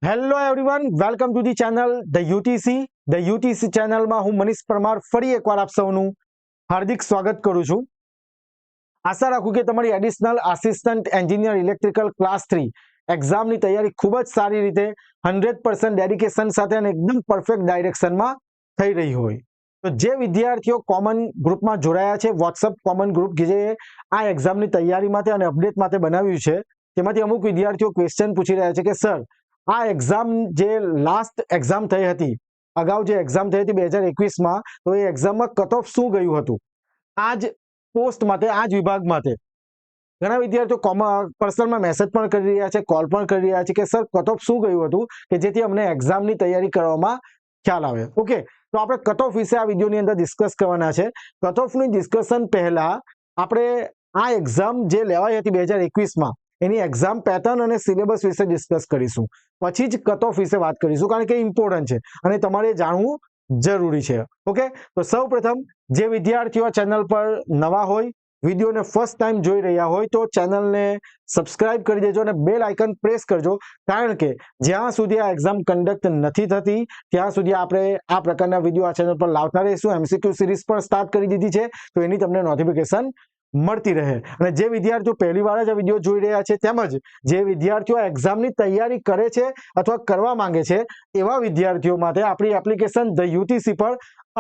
Hello everyone, welcome to the channel the UTC ચેનલમાં હું મનીષ પરમાર ફરી એકવાર આપ સૌનું હાર્દિક સ્વાગત કરું છું. આશા રાખું કે તમારી additional assistant engineer electrical class 3 એક્ઝામની તૈયારી ખૂબ જ સારી રીતે 100% ડેડિકેશન સાથે અને એકદમ પરફેક્ટ ડાયરેક્શનમાં થઈ રહી હોય. તો જે વિદ્યાર્થીઓ કોમન ગ્રુપમાં જોડાયા છે, વોટ્સઅપ કોમન ગ્રુપ કે જે આ એક્ઝામની તૈયારી માટે અને અપડેટ માટે બનાવ્યું છે, તેમાંથી અમુક વિદ્યાર્થીઓ ક્વેશ્ચન પૂછી રહ્યા છે કે સર, આ એક્ઝામ જે લાસ્ટ એક્ઝામ થઈ હતી, અગાઉ જે એક્ઝામ થઈ હતી 2021માં, તો એ એક્ઝામમાં કટ ઓફ શું ગયું હતું? આ જ પોસ્ટ માટે, આ જ વિભાગ માટે ઘણા વિદ્યાર્થીઓ પર્સનલમાં મેસેજ પણ કરી રહ્યા છે, કોલ પણ કરી રહ્યા છે કે સર કટ ઓફ શું ગયું હતું, કે જેથી અમને એક્ઝામની તૈયારી કરવામાં ખ્યાલ આવે. ઓકે, તો આપણે કટ ઓફ વિશે આ વિડીયોની અંદર ડિસ્કસ કરવાના છે. કટ ઓફની ડિસ્કશન પહેલા આપણે આ એક્ઝામ જે લેવાઈ હતી 2021માં, એની એક્ઝામ પેટર્ન અને સિલેબસ વિશે ડિસ્કસ કરીશું. પછી જ કટ ઓફ વિશે વાત કરીશું, કારણ કે ઇમ્પોર્ટન્ટ છે અને તમારે જાણવું જરૂરી છે. ઓકે, તો સૌ પ્રથમ જે વિદ્યાર્થીઓ ચેનલ પર નવા હોય, વિડીયોને ફર્સ્ટ ટાઈમ જોઈ રહ્યા હોય, તો ચેનલને સબસ્ક્રાઇબ કરી દેજો અને બેલ આઇકન પ્રેસ કરજો, કારણ કે જ્યાં સુધી આ એક્ઝામ કન્ડક્ટ નથી થતી ત્યાં સુધી આપણે આ પ્રકારના વિડીયો આ ચેનલ પર લાવતા રહીશું. એમસીક્યુ સિરીઝ પણ સ્ટાર્ટ કરી દીધી છે, તો એની તમને નોટિફિકેશન મળતી રહે. અને જે વિદ્યાર્થીઓ પહેલી વાર જ આ વિડીયો જોઈ રહ્યા છે, તેમજ જે વિદ્યાર્થીઓ એક્ઝામની તૈયારી કરે છે અથવા કરવા માંગે છે, એવા વિદ્યાર્થીઓ માટે આપણી એપ્લિકેશન ધ યુટીસી પર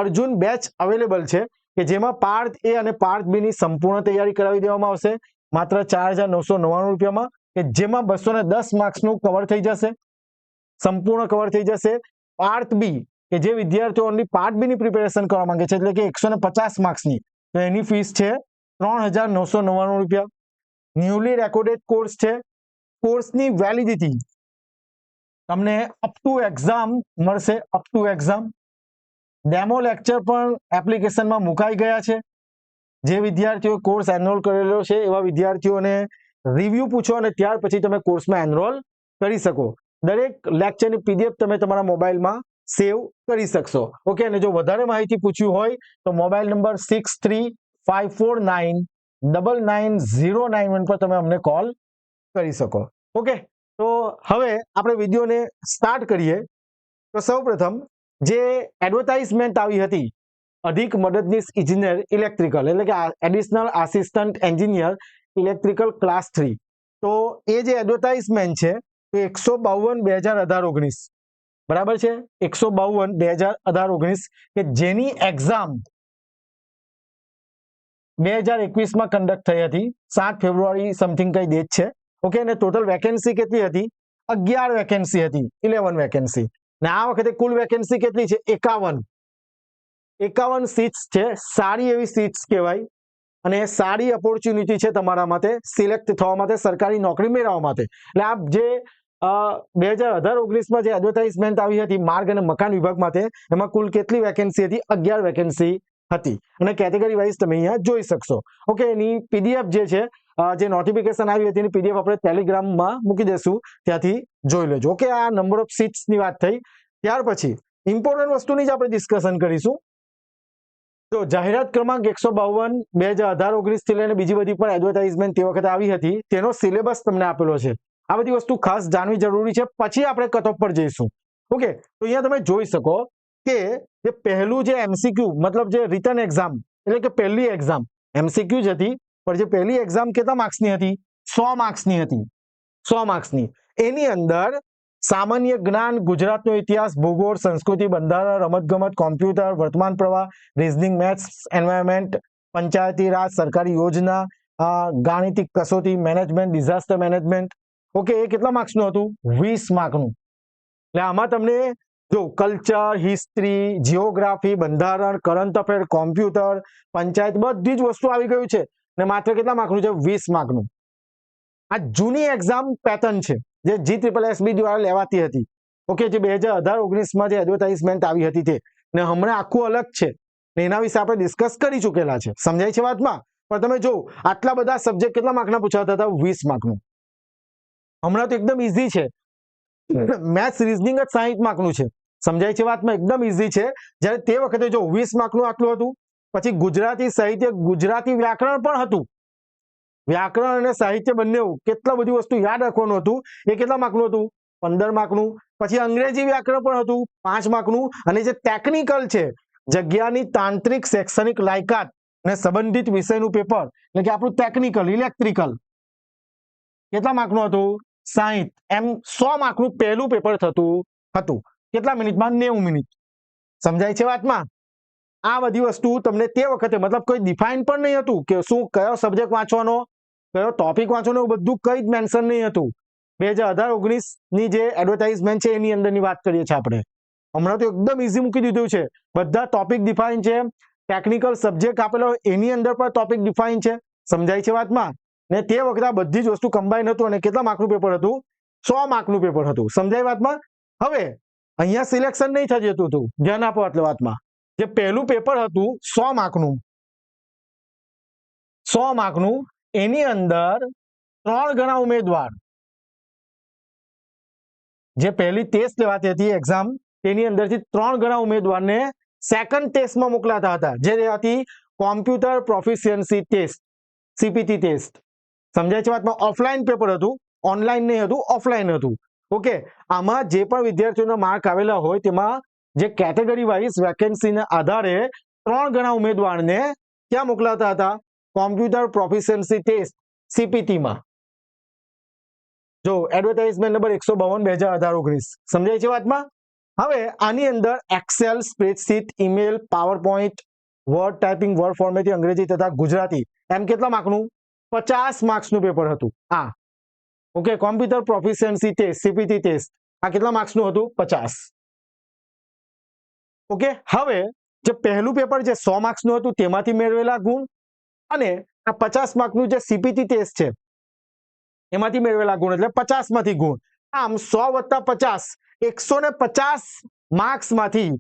અર્જુન બેચ અવેલેબલ છે, કે જેમાં પાર્ટ એ અને પાર્ટ બી ની સંપૂર્ણ તૈયારી કરાવી દેવામાં આવશે માત્ર 4,999 રૂપિયામાં, કે જેમાં 210 માર્ક્સનું કવર થઈ જશે, સંપૂર્ણ કવર થઈ જશે. પાર્ટ બી, કે જે વિદ્યાર્થીઓ ઓનલી પાર્ટ બી ની પ્રિપેરેશન કરવા માંગે છે, એટલે કે 150 માર્ક્સની, તો એની ફીસ છે 3,999 રૂપિયા. ન્યુલી રેકોર્ડેડ કોર્સ છે. કોર્સની વેલિડિટી તમને અપ ટુ એક્ઝામ મળશે, up to exam. Demo lecture પણ એપ્લિકેશનમાં મુકાઈ ગયા છે. જે વિદ્યાર્થીઓ કોર્સ એનરોલ કરેલો છે એવા વિદ્યાર્થીઓને રિવ્યુ પૂછો અને ત્યાર પછી તમે કોર્સમાં એનરોલ કરી શકો. દરેક લેક્ચરની પીડીએફ તમે તમારા મોબાઈલમાં સેવ કરી શકશો. ઓકે, અને જો વધારે માહિતી પૂછ્યું હોય તો મોબાઈલ નંબર 6354999091 પર તમે અમને કોલ કરી શકો. ઓકે, તો હવે આપણે વિડીયોને સ્ટાર્ટ કરીએ. તો સૌ પ્રથમ જે એડવર્ટાઇઝમેન્ટ આવી હતી, અધિક મદદનીશ ઇજનેર ઇલેક્ટ્રિકલ, એટલે કે additional assistant engineer electrical class 3, તો એ જે એડવર્ટાઇઝમેન્ટ છે એ 152/2018-19, બરાબર છે, 152/2018-19, કે જેની એક્ઝામ 2021માં કન્ડક્ટ થઈ હતી, 7 ફેબ્રુઆરી સમથિંગ કઈ ડેટ છે. ઓકે, અને ટોટલ વેકેન્સી કેટલી હતી? 11 વેકેન્સી હતી, 11 વેકેન્સી. ને આ વખતે કુલ વેકેન્સી કેટલી છે? 51 સીટ્સ છે. સારી એવી સીટ્સ કહેવાય અને સારી ઓપોર્ચ્યુનિટી છે તમારા માટે સિલેક્ટ થવા માટે, સરકારી નોકરી મેળવવા માટે. એટલે આપ જે 2018-19માં જે એડવર્ટાઇઝમેન્ટ આવી હતી માર્ગ અને મકાન વિભાગ માટે, એમાં કુલ કેટલી વેકેન્સી હતી? 11 વેકેન્સી હતી. અને કેટેગરી વાઇઝ તમે અહીંયા જોઈ શકશો. ઓકે, એની પીડીએફ જે છે, જે નોટિફિકેશન આવી હતી એની પીડીએફ આપણે ટેલિગ્રામમાં મૂકી દેશું, ત્યાંથી જોઈ લેજો. ઓકે, આ નંબર ઓફ સીટ્સની વાત થઈ. ત્યાર પછી ઇમ્પોર્ટન્ટ વસ્તુની જ આપણે ડિસ્કશન કરીશું. તો જાહેરાત ક્રમાંક 152/2018-19 થી લઈને બીજી બધી પણ એડવર્ટાઇઝમેન્ટ તે વખતે આવી હતી, તેનો સિલેબસ તમને આપેલો છે. આ બધી વસ્તુ ખાસ જાણવી જરૂરી છે, પછી આપણે કટ ઓફ પર જઈશું. ઓકે, તો અહીંયા તમે જોઈ શકો કે જે પહેલું જે એમસીક્યુ, મતલબ જે રિટન એક્ઝામ, એટલે કે પહેલી એક્ઝામ એમસીક્યુ જ હતી, પણ જે પહેલી એક્ઝામ કેટલા માર્ક્સની હતી? 100 માર્ક્સની હતી, 100 માર્ક્સની. એની અંદર સામાન્ય જ્ઞાન, ગુજરાતનો ઇતિહાસ, ભૂગોળ, સંસ્કૃતિ, બંધારણ, રમતગમત, કોમ્પ્યુટર, વર્તમાન પ્રવાહ, reasoning, maths, environment, Panchayati Raj, સરકારી યોજના, ગાણિતિક કસોટી, મેનેજમેન્ટ, ડિઝાસ્ટર મેનેજમેન્ટ. ઓકે, એ કેટલા માર્ક્સનું હતું? 20 માર્કનું. એટલે આમાં તમને જો કલ્ચર, હિસ્ટ્રી, જીઓગ્રાફી, બંધારણ, કરંટ અફેર, કોમ્પ્યુટર, પંચાયત, બધી જ વસ્તુ આવી ગયું છે. ને માત્ર કેટલા માર્કનું છે? 20 માર્કનું. આ જૂની એક્ઝામ પેટર્ન છે જે GSSB દ્વારા લેવાતી હતી. ઓકે, જે 2018-19માં જે એડવર્ટાઇઝમેન્ટ આવી હતી તે, ને હમણાં આખું અલગ છે, એના વિશે આપણે ડિસ્કસ કરી ચૂકેલા છે. સમજાય છે વાતમાં? પણ તમે જો આટલા બધા સબ્જેક્ટ કેટલા માર્કના પૂછાતા હતા? 20 માર્કનું. હમણાં તો એકદમ ઈઝી છે. મેથ્સ, રીઝનિંગ જ 60 માર્કનું છે. સમજાય છે વાતમાં? એકદમ ઈઝી છે. જ્યારે તે વખતે જો 20 માર્કનું આટલું હતું. પછી ગુજરાતી સાહિત્ય, ગુજરાતી વ્યાકરણ પણ હતું. વ્યાકરણ અને સાહિત્ય બંને કેટલા બધી વસ્તુ યાદ રાખવાનું હતું. એ કેટલા માર્કનું હતું? 15 માર્કનું. પછી અંગ્રેજી વ્યાકરણ પણ હતું 5 માર્કનું, અને જે ટેકનિકલ છે જગ્યાની તાંત્રિક શૈક્ષણિક લાયકાત અને સંબંધિત વિષયનું પેપર એટલે કે આપણું ટેકનિકલ ઇલેક્ટ્રિકલ કેટલા માર્કનું હતું 60, એમ 100 માર્કનું પહેલું પેપર થતું હતું. કેટલા મિનિટમાં 90 મિનિટ. સમજાય છે વાતમાં? આ બધી વસ્તુ તમને તે વખતે મતલબ કોઈ ડિફાઇન પણ નહીં હતું કે શું કયો સબ્જેક્ટ વાંચવાનો, કયો ટોપિક વાંચવાનો, એવું બધું કંઈ જ મેન્શન નહીં હતું. 2018-19 ની જે એડવર્ટાઇઝમેન્ટ છે એની અંદરની વાત કરીએ છીએ આપણે. હમણાં તો એકદમ ઇઝી મૂકી દીધું છે, બધા ટોપિક ડિફાઇન છે, ટેકનિકલ સબ્જેક્ટ આપેલો એની અંદર પણ ટોપિક ડિફાઇન છે. સમજાય છે વાતમાં? ને તે વખતે આ બધી જ વસ્તુ કમ્બાઈન હતું અને કેટલા માર્કનું પેપર હતું? 100 માર્કનું પેપર હતું. સમજાય વાતમાં? હવે અહીંયા સિલેક્શન નહીં થઈ જતું હતું, ધ્યાન આપો એટલે વાતમાં. જે પહેલું પેપર હતું 100 માર્કનું, 100 માર્કનું, એની અંદર 3 ગણા ઉમેદવાર જે પહેલી ટેસ્ટ લેવાતી હતી એક્ઝામ, તેની અંદરથી 3 ગણા ઉમેદવારને સેકન્ડ ટેસ્ટમાં મોકલાતા હતા, જે હતી computer proficiency test, CPT test. સમજાય છે વાતમાં? ઓફલાઈન પેપર હતું, ઓનલાઈન નહીં હતું, ઓફલાઈન હતું. ઓકે, આમાં જે પણ વિદ્યાર્થીઓના માર્ક આવેલા હોય તેમાં જે કેટેગરી વાઇઝ વેકેન્સીના આધારે 3 ગણા ઉમેદવારને ક્યાં મોકલાતા હતા? કોમ્પ્યુટર પ્રોફિશિયન્સી ટેસ્ટ સીપીટીમાં. જો એડવર્ટાઇઝમેન્ટ નંબર 152/2018-19. સમજાય છે વાતમાં? હવે આની અંદર Excel, spreadsheet, email, PowerPoint, Word typing, Word formatting, અંગ્રેજી તથા ગુજરાતી, એમ કેટલા માર્કનું? 50 માર્ક્સનું પેપર હતું આ. Okay, computer proficiency test CPT test આ કેટલા માર્ક્સનું હતું? 50. ઓકે, હવે જે પહેલું પેપર જે 100 માર્ક્સનું હતું તેમાંથી મેળવેલા ગુણ અને આ 50 માર્કનું જે સીપીટી ટેસ્ટ છે એમાંથી મેળવેલા ગુણ એટલે 50 માંથી ગુણ. આમ 100 + 50 150 માર્ક્સમાંથી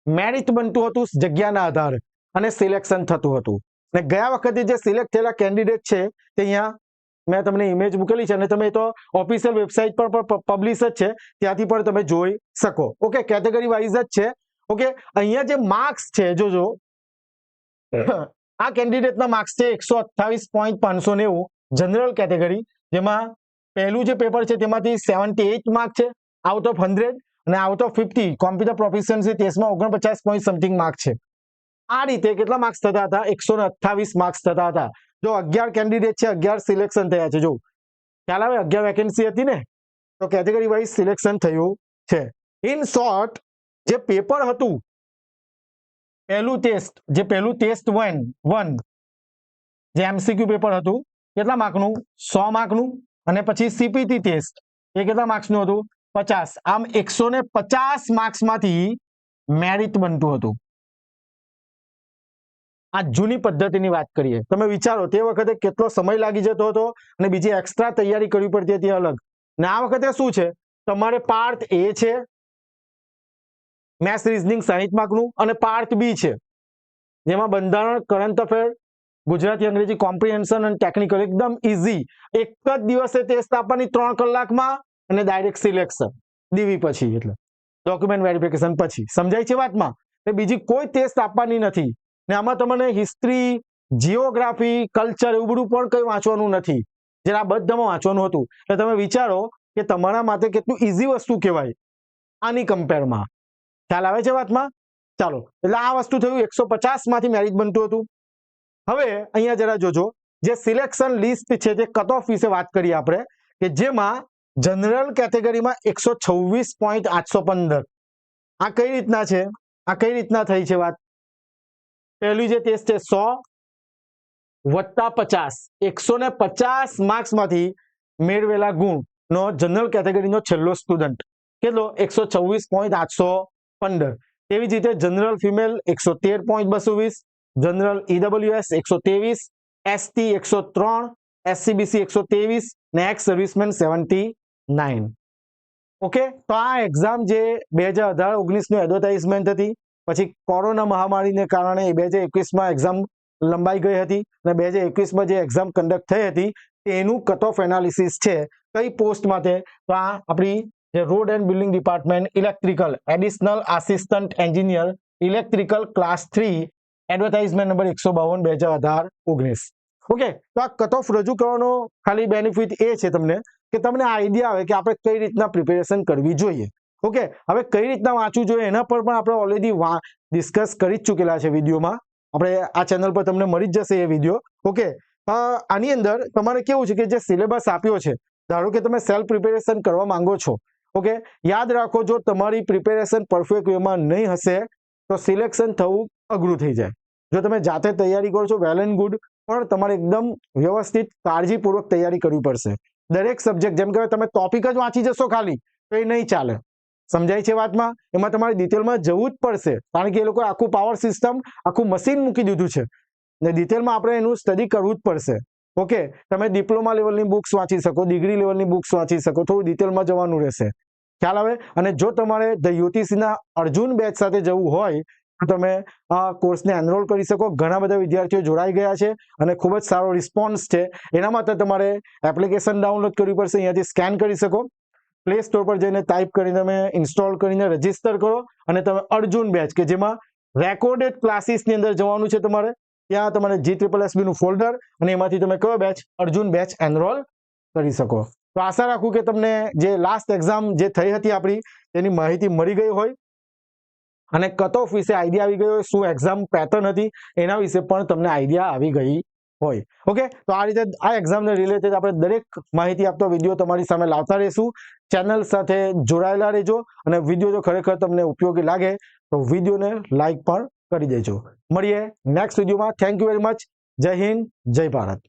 મેરિટ બનતું હતું જગ્યાના આધારે અને સિલેક્શન થતું હતું. અને ગયા વખતે જે સિલેક્ટ થયેલા કેન્ડિડેટ છે તે અહીંયા મેં તમને ઇમેજ મૂકેલી છે અને તમે તો ઓફિશિયલ વેબસાઇટ પર પણ પબ્લિશ જ છે, ત્યાંથી પણ તમે જોઈ શકો. ઓકે, કેટેગરી વાઇઝ જ છે. ઓકે, અહીંયા જે માર્ક્સ છે જોજો, આ કેન્ડિડેટના માર્ક્સ છે 128.590 જનરલ કેટેગરી, જેમાં પહેલું જે પેપર છે તેમાંથી 78 માર્ક છે આઉટ ઓફ 100 અને આઉટ ઓફ 50 કોમ્પ્યુટર પ્રોફિશિયન્સી ટેસ્ટમાં 49 પોઈન્ટ સમથિંગ માર્ક છે. આ રીતે કેટલા માર્ક્સ થતા હતા? 128 માર્ક્સ થતા હતા. જો 11 કેન્ડિડેટ છે, 11 સિલેક્શન થયા છે. જો ખ્યાલ આવે, 11 વેકેન્સી હતી ને, તો કેટેગરી વાઇઝ સિલેક્શન થયું છે. ઇન શોર્ટ, જે પેપર હતું પહેલું ટેસ્ટ 1 જે એમસીક્યુ પેપર હતું કેટલા માર્કનું? 100 માર્કનું. અને પછી સીપીટી ટેસ્ટ એ કેટલા માર્ક્સનું હતું? 50. આમ 150 માર્ક્સમાંથી મેરિટ બનતું હતું. આ જૂની પદ્ધતિની વાત કરીએ. તમે વિચારો તે વખતે કેટલો સમય લાગી જતો હતો અને બીજી એક્સ્ટ્રા તૈયારી કરવી પડતી હતી અલગ. ને આ વખતે શું છે? તમારે પાર્ટ એ છે મેથ્સ રીઝનિંગ 60 માર્કનું અને પાર્ટ બી છે જેમાં બંધારણ, કરંટ અફેર, ગુજરાતી અંગ્રેજી કોમ્પ્રિહેન્શન અને ટેકનિકલ. એકદમ ઇઝી. એક જ દિવસે ટેસ્ટ આપવાની 3 કલાકમાં અને ડાયરેક્ટ સિલેક્શન ડીવી પછી, એટલે ડોક્યુમેન્ટ વેરિફિકેશન પછી. સમજાય છે વાતમાં? એ બીજી કોઈ ટેસ્ટ આપવાની નથી. ને આમાં તમને હિસ્ટ્રી, જીઓગ્રાફી, કલ્ચર એવું બધું પણ કંઈ વાંચવાનું નથી, જે આ બધામાં વાંચવાનું હતું. એટલે તમે વિચારો કે તમારા માટે કેટલું ઇઝી વસ્તુ કહેવાય આની કમ્પેરમાં. ખ્યાલ આવે છે વાતમાં? ચાલો, એટલે આ વસ્તુ થયું 150 માંથી મેરિટ બનતું હતું. હવે અહીંયા જરા જોજો, જે સિલેક્શન લિસ્ટ છે તે કટ ઓફ વિશે વાત કરીએ આપણે, કે જેમાં જનરલ કેટેગરીમાં 126.815. આ કઈ રીતના છે? આ કઈ રીતના થઈ છે વાત? પહેલી જે ટેસ્ટ છે 100 + 50, 150 માર્ક્સમાંથી મેળવેલા ગુણનો જનરલ કેટેગરીનો છેલ્લો સ્ટુડન્ટ કેટલો? 126.815. તેવી જ રીતે general female 113.220, general EWS 123, ST 103, SCBC 123 ને એક્સ સર્વિસમેન 79. ઓકે, તો આ એક્ઝામ જે 2018-19 નું એડવર્ટાઇઝમેન્ટ હતી, પછી કોરોના મહામારીને કારણે 2021માં એક્ઝામ લંબાઈ ગઈ હતી અને 2021માં જે એક્ઝામ કન્ડક્ટ થઈ હતી તેનું કટ ઓફ એનાલિસિસ છે કઈ પોસ્ટ માટે? તો આ આપણી જે road and building department electrical additional assistant engineer electrical class 3 advertisement number 152/2018-19. Okay, તો આ કટ ઓફ રજૂ કરવાનો ખાલી બેનિફિટ એ છે તમને કે તમને આઈડિયા આવે કે આપણે કઈ રીતના પ્રિપેરેશન કરવી જોઈએ. ઓકે, હવે કઈ રીતના વાંચવું જોઈએ એના પર પણ આપણે ઓલરેડી ડિસ્કસ કરી જ ચૂકેલા છે વિડીયોમાં. આપણે આ ચેનલ પર તમને મળી જ જશે એ વિડીયો. ઓકે, આની અંદર તમારે કેવું છે કે જે સિલેબસ આપ્યો છે, ધારો કે તમે સેલ્ફ પ્રિપેરેશન કરવા માંગો છો, ઓકે, યાદ રાખો જો તમારી પ્રિપેરેશન પરફેક્ટ વેમાં નહીં હશે તો સિલેક્શન થવું અઘરું થઈ જાય. જો તમે જાતે તૈયારી કરો છો વેલ એન્ડ ગુડ, પણ તમારે એકદમ વ્યવસ્થિત કાળજીપૂર્વક તૈયારી કરવી પડશે. દરેક સબ્જેક્ટ, જેમ કે તમે ટોપિક જ વાંચી જશો ખાલી તો એ નહીં ચાલે. સમજાય છે વાતમાં? એમાં તમારે ડિટેલમાં જવું જ પડશે, કારણ કે એ લોકોએ આખું પાવર સિસ્ટમ, આખું મશીન મૂકી દીધું છે ને ડિટેલમાં આપણે એનું સ્ટડી કરવું જ પડશે. ઓકે, તમે ડિપ્લોમા લેવલની બુક્સ વાંચી શકો, ડિગ્રી લેવલની બુક્સ વાંચી શકો, થોડું ડિટેલમાં જવાનું રહેશે. ખ્યાલ આવે? અને જો તમારે ધ યુટીસીના અર્જુન બેચ સાથે જવું હોય તો તમે આ કોર્સને એનરોલ કરી શકો. ઘણા બધા વિદ્યાર્થીઓ જોડાઈ ગયા છે અને ખૂબ જ સારો રિસ્પોન્સ છે. એના માટે તમારે એપ્લિકેશન ડાઉનલોડ કરવી પડશે, અહીંયાથી સ્કેન કરી શકો. પ્લે સ્ટોર પર જઈને ટાઈપ કરીને તમે ઇન્સ્ટોલ કરીને રજીસ્ટર કરો અને તમે અર્જુન બેચ, કે જેમાં રેકોર્ડેડ ક્લાસીસની અંદર જવાનું છે તમારે, ત્યાં તમારે GSSB નું ફોલ્ડર અને એમાંથી તમે કયો બેચ, અર્જુન બેચ એનરોલ કરી શકો. તો આશા રાખું કે તમને જે લાસ્ટ એક્ઝામ જે થઈ હતી આપણી તેની માહિતી મળી ગઈ હોય અને કટ ઓફ વિશે આઈડિયા આવી ગયો હોય, શું એક્ઝામ પેટર્ન હતી એના વિશે પણ તમને આઈડિયા આવી ગઈ હોય. ઓકે, તો આ રીતે આ એક્ઝામને રિલેટેડ આપણે દરેક માહિતી આપતો વિડીયો તમારી સામે લાવતા રહીશું. ચેનલ સાથે જોડાયેલા રહેજો અને વિડીયો જો ખરેખર તમને ઉપયોગી લાગે તો વિડીયોને લાઈક પણ કરી દેજો. મળીએ નેક્સ્ટ વિડીયોમાં. Thank you very much. જય હિન્દ, જય ભારત.